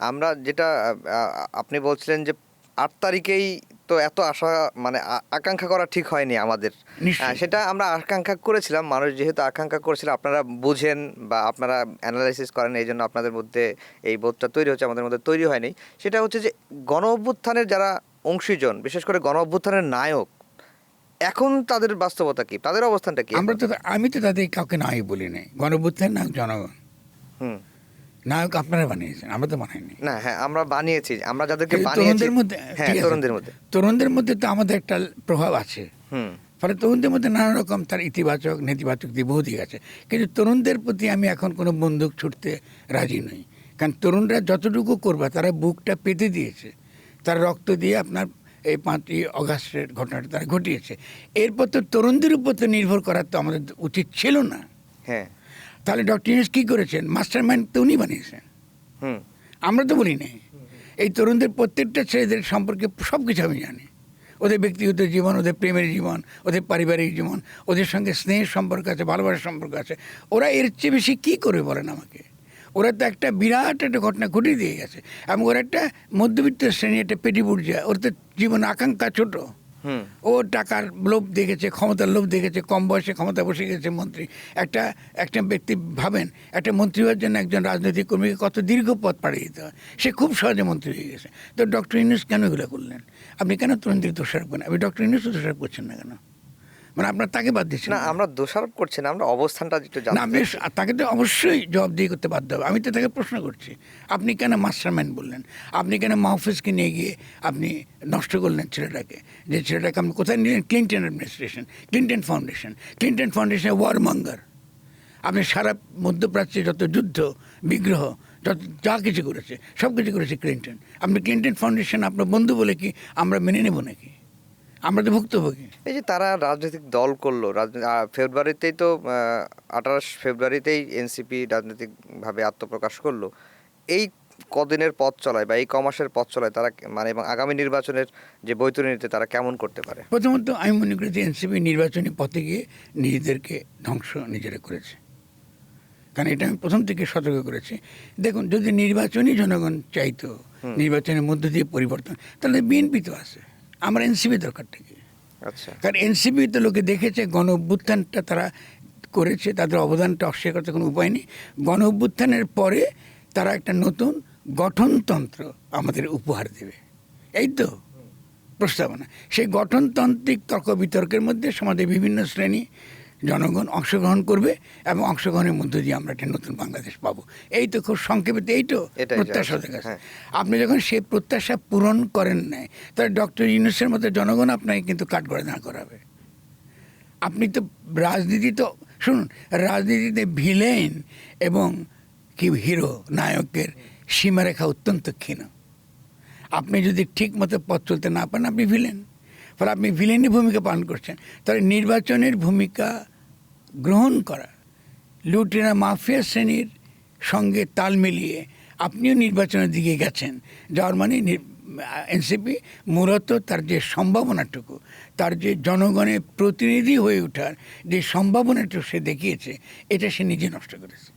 আমরা যেটা আপনি বলছিলেন যে ৮ তারিখেই তো এত আশা মানে আকাঙ্ক্ষা করা ঠিক হয়নি আমাদের। সেটা আমরা আকাঙ্ক্ষা করেছিলাম, মানুষ যেহেতু আকাঙ্ক্ষা করেছিল, আপনারা বুঝেন বা আপনারা অ্যানালাইসিস করেন, এই জন্য আপনাদের মধ্যে এই বোধটা তৈরি হচ্ছে, আমাদের মধ্যে তৈরি হয়নি। সেটা হচ্ছে যে গণ অভ্যুত্থানের যারা অংশীজন, বিশেষ করে গণ অভ্যুত্থানের নায়ক, এখন তাদের বাস্তবতা কি, তাদের অবস্থানটা কি? আমি তো তাদের কাউকে নাই বলি নাই। গণ অভ্যুত্থান নায়ক জনগণ, নায়ক আপনারা বানিয়েছেন, আমরা তো বানাইনি। না, হ্যাঁ আমরা বানিয়েছি, আমরা যাদেরকে তরুণদের মধ্যে, হ্যাঁ তরুণদের মধ্যে তো আমাদের একটা প্রভাব আছে। ফলে তরুণদের মধ্যে নানা রকম তার ইতিবাচক নেতিবাচক দিক বহু দিক আছে। কিন্তু তরুণদের প্রতি আমি এখন কোনো বন্দুক ছুটতে রাজি নই। কারণ তরুণরা যতটুকু করবে তারা বুকটা পেতে দিয়েছে, তারা রক্ত দিয়ে আপনার এই 5ই অগাস্টের ঘটনাটা তারা ঘটিয়েছে। এরপর তো তরুণদের উপর তো নির্ভর করার তো আমাদের উচিত ছিল না। হ্যাঁ, তাহলে ডক্টর ইউনূস কী করেছেন? মাস্টার মাইন্ড তো উনি বানিয়েছেন, আমরা তো বলি নাই। এই তরুণদের প্রত্যেকটা ছেলেদের সম্পর্কে সব কিছু আমি জানি, ওদের ব্যক্তিগত জীবন, ওদের প্রেমের জীবন, ওদের পারিবারিক জীবন, ওদের সঙ্গে স্নেহের সম্পর্ক আছে, ভালোবাসার সম্পর্ক আছে। ওরা এর চেয়ে বেশি কী করে বলেন আমাকে? ওরা তো একটা বিরাট একটা ঘটনা ঘটিয়ে দিয়ে গেছে, এবং ওরা একটা মধ্যবিত্ত শ্রেণী, একটা পেটি বুর্জা, ওর তো জীবন আকাঙ্ক্ষা ছোট। ও টাকার লোভ দেখেছে, ক্ষমতার লোভ দেখেছে, কম বয়সে ক্ষমতা বসে গেছে মন্ত্রী। একটা ব্যক্তি ভাবেন, একটা মন্ত্রী হওয়ার জন্য একজন রাজনৈতিক কর্মীকে কত দীর্ঘ পথ পাড়িয়ে দিতে হয়। সে খুব সহজে মন্ত্রী হয়ে গেছে। তো ডক্টর ইউনূস কেন এগুলো করলেন? আপনি কেন তরুণদের দোষারোপ করেন? আপনি ডক্টর ইউনূসও দোষারোপ করছেন না কেন? মানে আপনার তাকে বাদ দিচ্ছেন না? আমরা দোষারোপ করছি না, আমরা অবস্থানটা একটু জানতে। আপনি তাকে তো অবশ্যই জবাবদিহি করতে বাধ্য হবে। আমি তো তাকে প্রশ্ন করছি, আপনি কেন মাস্টারমাইন্ড বললেন? আপনি কেন মাহফুজকে নিয়ে গিয়ে আপনি নষ্ট করলেন ছেলেটাকে? যে ছেলেটাকে আপনি কোথায় নিলেন? Clinton administration, Clinton foundation warmonger. আপনি সারা মধ্যপ্রাচ্যে যত যুদ্ধ বিগ্রহ যত যা কিছু করেছে সব কিছু করেছে ক্লিন্টন। আপনি ক্লিন্টন ফাউন্ডেশন আপনার বন্ধু বলে কি আমরা মেনে নেব নাকি? আমরা তো ভুক্তভোগী। এই যে তারা রাজনৈতিক দল করলো, ফেব্রুয়ারিতেই তো 28 ফেব্রুয়ারিতেই এনসিপি রাজনৈতিকভাবে আত্মপ্রকাশ করলো। এই কদিনের পথ চলায় বা এই কমাসের পথ চলায় তারা মানে এবং আগামী নির্বাচনের যে বৈতরণীতে তারা কেমন করতে পারে? প্রথমত আমি মনে করি যে এনসিপি নির্বাচনী পথে গিয়ে নিজেদেরকে ধ্বংস নিজেরা করেছে। কারণ এটা আমি প্রথম থেকে সতর্ক করেছি। দেখুন, যদি নির্বাচনই জনগণ চাইতো, নির্বাচনের মধ্য দিয়ে পরিবর্তন, তাহলে বিএনপি তো আছে, আমার এনসিপি দরকারটা কি? আচ্ছা, কারণ এনসিপি তো লোকে দেখেছে গণ অভ্যুত্থানটা তারা করেছে, তাদের অবদানটা অস্বীকার করতে কোনো উপায় নেই। গণ অভ্যুত্থানের পরে তারা একটা নতুন গঠনতন্ত্র আমাদের উপহার দেবে, এই তো প্রস্তাবনা। সেই গঠনতান্ত্রিক তর্ক বিতর্কের মধ্যে সমাজের বিভিন্ন শ্রেণী জনগণ অংশগ্রহণ করবে, এবং অংশগ্রহণের মধ্য দিয়ে আমরা একটা নতুন বাংলাদেশ পাবো। এই তো খুব সংক্ষেপে এই তো প্রত্যাশা ওদের কাছে। আপনি যখন সেই প্রত্যাশা পূরণ করেন নাই, তাহলে ডক্টর ইউনূসের মতো জনগণ আপনাকে কিন্তু কাঠগড়ায় দাঁড় করাবে। আপনি তো রাজনীতি তো শুনুন, রাজনীতিতে ভিলেন এবং কি হিরো নায়কের সীমারেখা অত্যন্ত ক্ষীণ। আপনি যদি ঠিক মতো পথ চলতে না পারেন, আপনি ভিলেন। ফলে আপনি ভিলেনের ভূমিকা পালন করছেন। তাহলে নির্বাচনের ভূমিকা গ্রহণ করা, লুটেরা মাফিয়া শ্রেণীর সঙ্গে তাল মিলিয়ে আপনিও নির্বাচনের দিকে গেছেন, যার মানে এনসিপি মূলত তার যে সম্ভাবনাটুকু, তার যে জনগণের প্রতিনিধি হয়ে ওঠার যে সম্ভাবনাটুকু সে দেখিয়েছে, এটা সে নিজে নষ্ট করেছে।